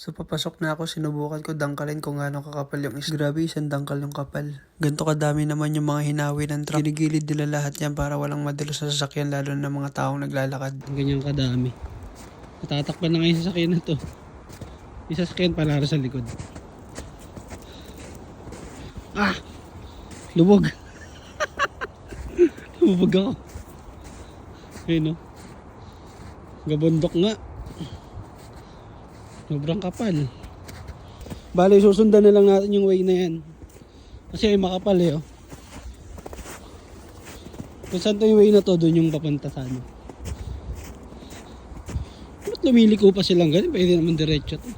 So papasok na ako, sinubukan ko dangkalin kung gaano kakapal yung isda. Grabe, isang dangkal yung kapal. Ganto kadami naman yung mga hinawi ng truck. Ginigilid nila lahat yan para walang madalo sa sasakyan, lalo na mga taong naglalakad. Ganyan kadami. Natatakpan na ngayon sa sasakyan na to. Yung sasakyan pala sa likod. Ah! Lubog! Lubog ako. Ayun o. Gabundok nga. Sobrang kapal. Bale, susundan na lang natin yung way na yan. Kasi ay makapal eh oh. Kung saan to yung way na to, doon yung papunta sa ano. Ba't lumiliko pa silang ganun? Pwede naman diretso to.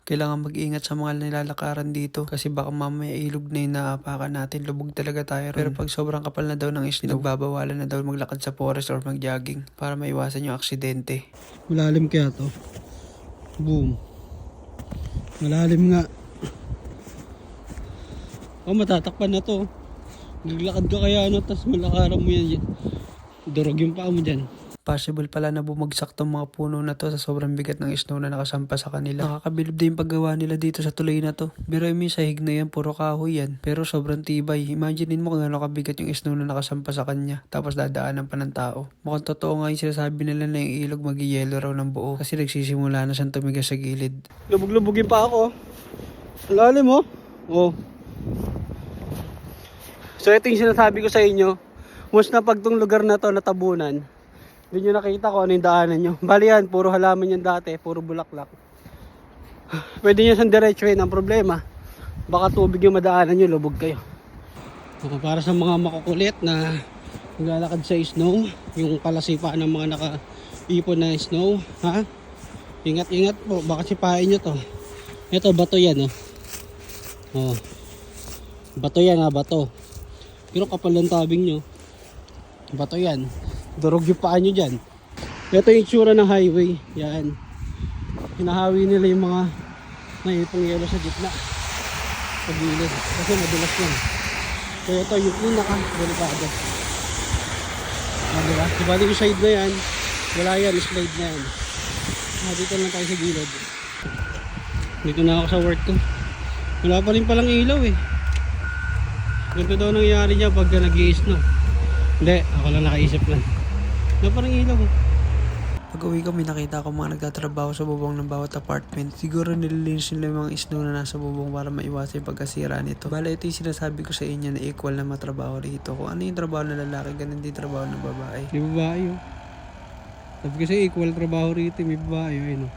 Kailangan mag-ingat sa mga nilalakaran dito kasi baka mamaya ilog na yung naapakan natin. Lubog talaga tayo ron. Pero pag sobrang kapal na daw ng isda, nagbabawalan na daw maglakad sa forest or mag-jogging para maiwasan yung aksidente. Malalim kaya to. Boom. Malalim nga. Oh, matatakpan na to. Naglakad ka kaya ano, tas malakaran mo yan. Durog yung paa mo dyan. Possible pala na bumagsak tong mga puno na to sa sobrang bigat ng snow na nakasampa sa kanila. Nakakabilib din yung paggawa nila dito sa tulay na to. Pero yung sahig na yan, puro kahoy yan. Pero sobrang tibay. Imaginein mo kung ano kabigat yung snow na nakasampa sa kanya. Tapos dadaanan pa ng tao. Mukhang totoo nga yung sinasabi nila na yung ilog mag-yellow raw ng buo. Kasi nagsisimula na siyang tumigas sa gilid. Lubog-lubogin pa ako. Lalim mo. Oh. So ito yung sinasabi ko sa inyo. Once na pag tong lugar na to natabunan, hindi nyo nakita ko ano yung daanan nyo. Bali yan, puro halaman yan dati, puro bulaklak. Pwede nyo siyang diretsuhin. Ang problema, baka tubig yung madaanan nyo, lubog kayo. Para sa mga makukulit na naglalakad sa snow, yung palasipaan ng mga nakaipon na snow, ha? Ingat-ingat po, baka sipain nyo to. Ito, bato yan, oh. Oh. Bato yan, ha, bato. Pero kapal ng tabing nyo. Bato yan. Durog yung paa nyo dyan. Ito yung itsura ng highway. Yan. Hinahawi nila yung mga naipong yelo sa gitna. Sa gilid. Kasi madulas yan. So ito yung pinaka-delikado. Diba? Diba yung side na yan? Wala yan. Slide na yan. Dito lang tayo sa gilid. Dito na ako sa work ko. Wala pa rin palang ilaw eh. Ganito daw nangyayari niya pagka nag-i-snow. Hindi. Ako lang nakaisip lang. Na parang ilaw. Pag uwi ko, may nakita ko mga nagtatrabaho sa bubong ng bawat apartment. Siguro nililinis nila yung mga snow na nasa bubong para maiwasan yung pagkasira nito. Bala, ito yung sinasabi ko sa inyo na equal na matrabaho rito. Kung ano yung trabaho ng lalaki, ganun din trabaho ng babae. May babae yun. Sabi kasi equal trabaho rito, may babae yun.